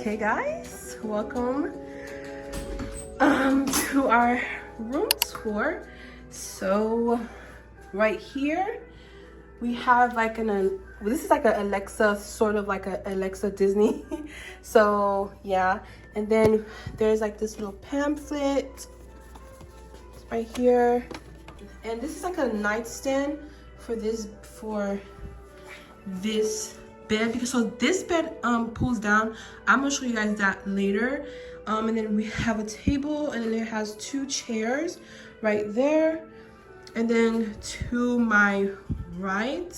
Okay guys, welcome to our room tour. So right here we have like this is like a Alexa, sort of like a Alexa Disney. So yeah, and then there's like this little pamphlet right here, and this is like a nightstand for this bed, because so this bed pulls down. I'm gonna show you guys that later. And then we have a table, and then it has two chairs right there, and then to my right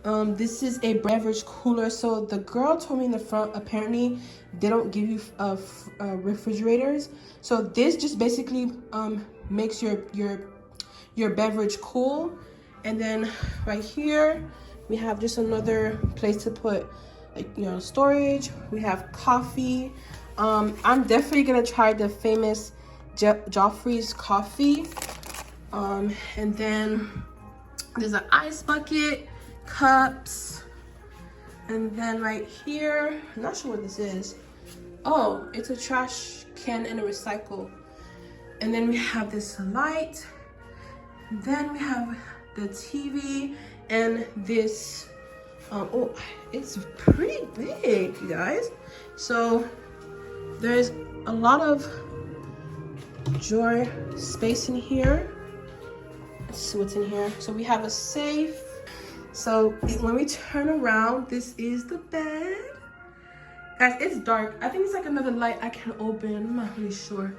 this is a beverage cooler. So the girl told me in the front, apparently they don't give you refrigerators, so this just basically makes your beverage cool. And then right here we have just another place to put, like, you know, storage. We have coffee. I'm definitely gonna try the famous Joffrey's coffee. And then there's an ice bucket, cups, and then right here, I'm not sure what this is. Oh, it's a trash can and a recycle. And then we have this light. And then we have the TV and this oh, it's pretty big, you guys. So there's a lot of drawer space in here. Let's see what's in here. So we have a safe. So when we turn around, this is the bed. Guys, it's dark. I think it's like another light I can open. I'm not really sure,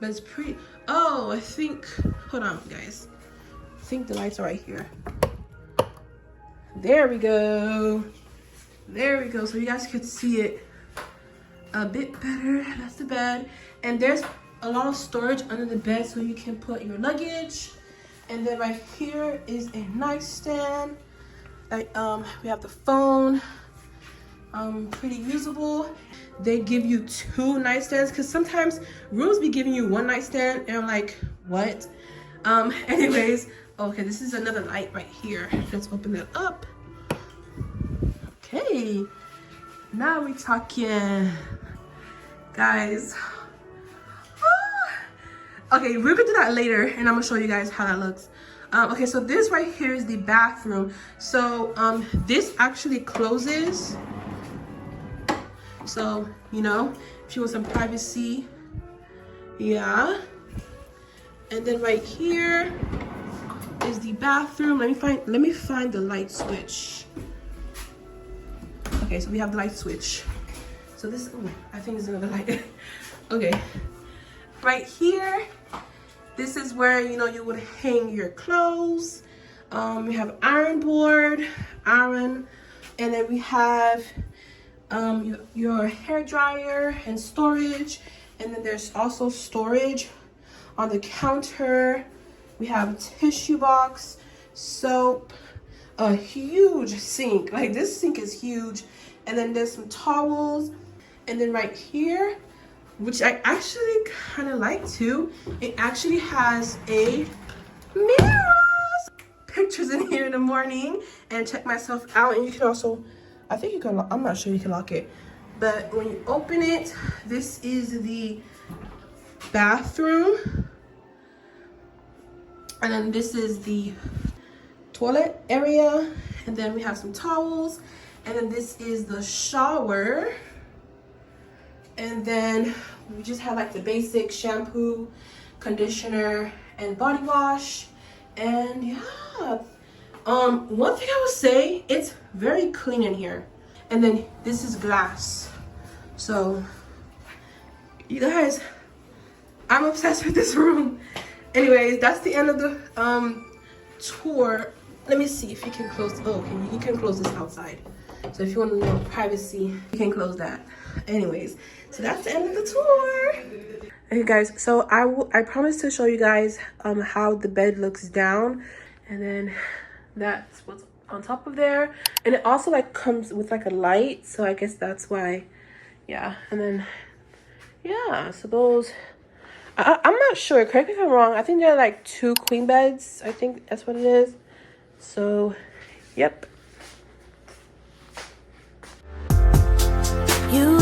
but it's pretty. Oh, I think, hold on guys, I think the lights are right here. There we go. There we go. So you guys could see it a bit better. That's the bed. And there's a lot of storage under the bed, so you can put your luggage. And then right here is a nightstand. We have the phone. Pretty usable. They give you two nightstands, because sometimes rooms be giving you one nightstand and I'm like, what? Anyways, okay, this is another light right here. Let's open that up. Okay, now we talking, guys. Okay, we're gonna do that later, and I'm gonna show you guys how that looks. Okay, so this right here is the bathroom. So this actually closes. So, you know, if you want some privacy, yeah. And then right here is the bathroom. Let me find the light switch. Okay, so we have the light switch. So this, ooh, I think is another light. Okay, right here, this is where, you know, you would hang your clothes. We have iron board, iron, and then we have your hair dryer and storage. And then there's also storage on the counter. We have a tissue box, soap, a huge sink. Like, this sink is huge. And then there's some towels. And then right here, which I actually kind of like too, it actually has a mirror. Pictures in here in the morning and check myself out. And you can also, I think you can, I'm not sure you can lock it, but when you open it, this is the bathroom. And then this is the toilet area. And then we have some towels. And then this is the shower. And then we just have like the basic shampoo, conditioner, and body wash. And yeah, one thing I would say, it's very clean in here. And then this is glass. So you guys, I'm obsessed with this room. Anyways, that's the end of the tour. Let me see if you can close. Oh, okay, you can close this outside. So if you want to know privacy, you can close that. Anyways, so that's the end of the tour. Okay guys, so I promised to show you guys how the bed looks down, and then that's what's on top of there. And it also like comes with like a light, so I guess that's why. Yeah, and then yeah, so those, I'm not sure, correct me if I'm wrong, I think there are like 2 queen beds. I think that's what it is. So yep. You